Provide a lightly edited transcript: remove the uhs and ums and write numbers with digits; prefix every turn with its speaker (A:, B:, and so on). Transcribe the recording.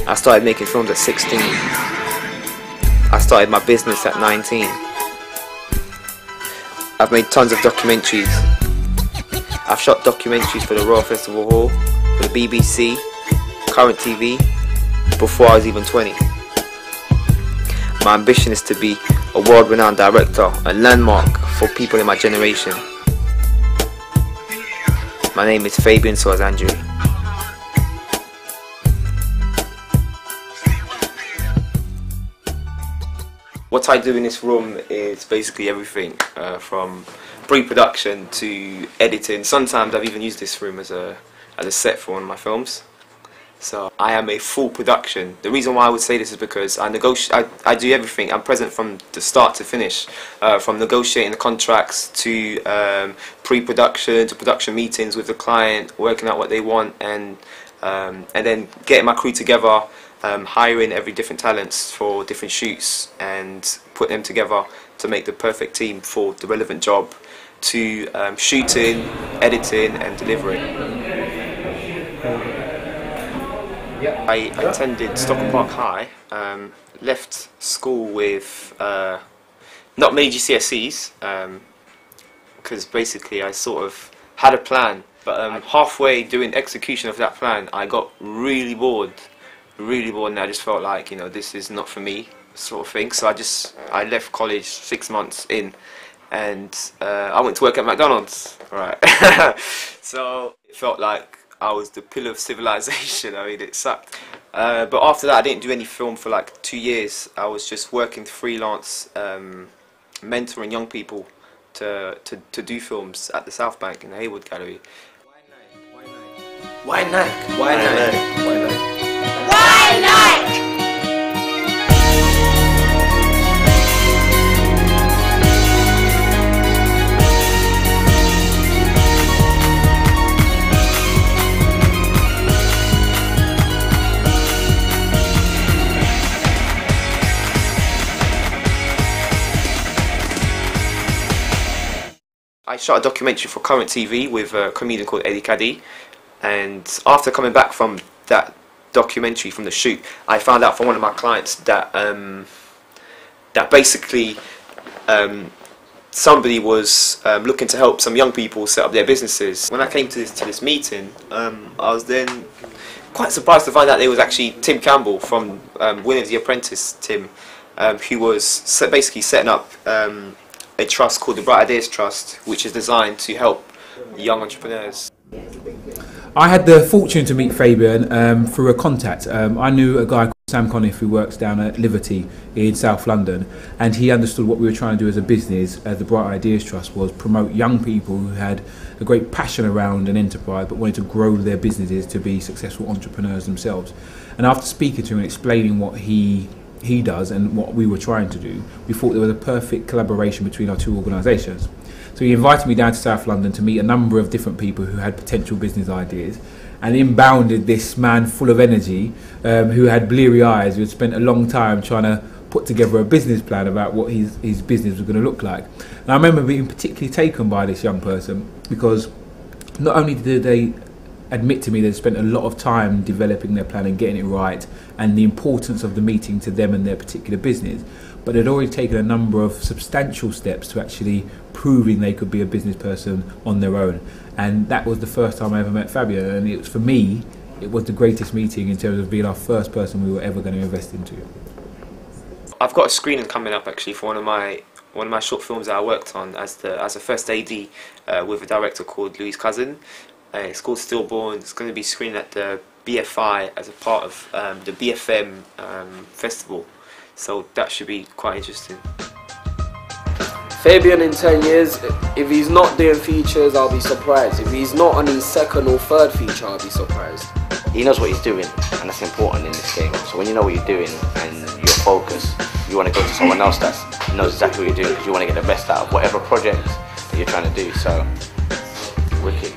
A: I started making films at 16. I started my business at 19. I've made tons of documentaries. I've shot documentaries for the Royal Festival Hall, for the BBC, Current TV, before I was even 20. My ambition is to be a world-renowned director, a landmark for people in my generation. My name is Fabien Soazandry. What I do in this room is basically everything, from pre-production to editing. Sometimes I've even used this room as a set for one of my films. So I am a full production. The reason why I would say this is because I do everything. I'm present from the start to finish, from negotiating the contracts to pre-production to production meetings with the client, working out what they want, and then getting my crew together, hiring every different talents for different shoots and put them together to make the perfect team for the relevant job, to shooting, editing and delivering. I attended Stockton Park High, left school with not many GCSEs, because basically I sort of had a plan, but halfway doing execution of that plan I got really bored, and I just felt like, you know, this is not for me, sort of thing. So I left college 6 months in, and I went to work at McDonald's, right? So it felt like I was the pillar of civilization. I mean, it sucked. But after that I didn't do any film for like 2 years. I was just working freelance, mentoring young people to do films at the South Bank in the Haywood Gallery. Why Nike? Why Nike? Why Nike? Why Nike? I shot a documentary for Current TV with a comedian called Eddie Caddy, and after coming back from that documentary, from the shoot, I found out from one of my clients that that basically somebody was looking to help some young people set up their businesses. When I came to this meeting, I was then quite surprised to find out there was actually Tim Campbell from Williams the Apprentice, Tim, who was basically setting up a trust called the Bright Ideas Trust, which is designed to help young entrepreneurs.
B: I had the fortune to meet Fabien through a contact. I knew a guy called Sam Conniff who works down at Liberty in South London, and he understood what we were trying to do as a business, as the Bright Ideas Trust, was promote young people who had a great passion around an enterprise but wanted to grow their businesses to be successful entrepreneurs themselves. And after speaking to him and explaining what he does and what we were trying to do, we thought there was a perfect collaboration between our two organisations. So he invited me down to South London to meet a number of different people who had potential business ideas, and inbounded this man full of energy, who had bleary eyes, who had spent a long time trying to put together a business plan about what his business was going to look like. And I remember being particularly taken by this young person, because not only did they admit to me they'd spent a lot of time developing their plan and getting it right, and the importance of the meeting to them and their particular business, but they'd already taken a number of substantial steps to actually proving they could be a business person on their own. And that was the first time I ever met Fabien, and it was, for me, it was the greatest meeting in terms of being our first person we were ever going to invest into.
A: I've got a screening coming up actually for one of my short films that I worked on as a first AD with a director called Louise Cousin. It's called Stillborn. It's going to be screened at the BFI as a part of the BFM festival, so that should be quite interesting.
C: Fabien in 10 years, if he's not doing features, I'll be surprised. If he's not on his second or third feature, I'll be surprised.
D: He knows what he's doing, and that's important in this game. So when you know what you're doing and you're focused, you want to go to someone else that knows exactly what you're doing, because you want to get the best out of whatever project that you're trying to do. So, wicked.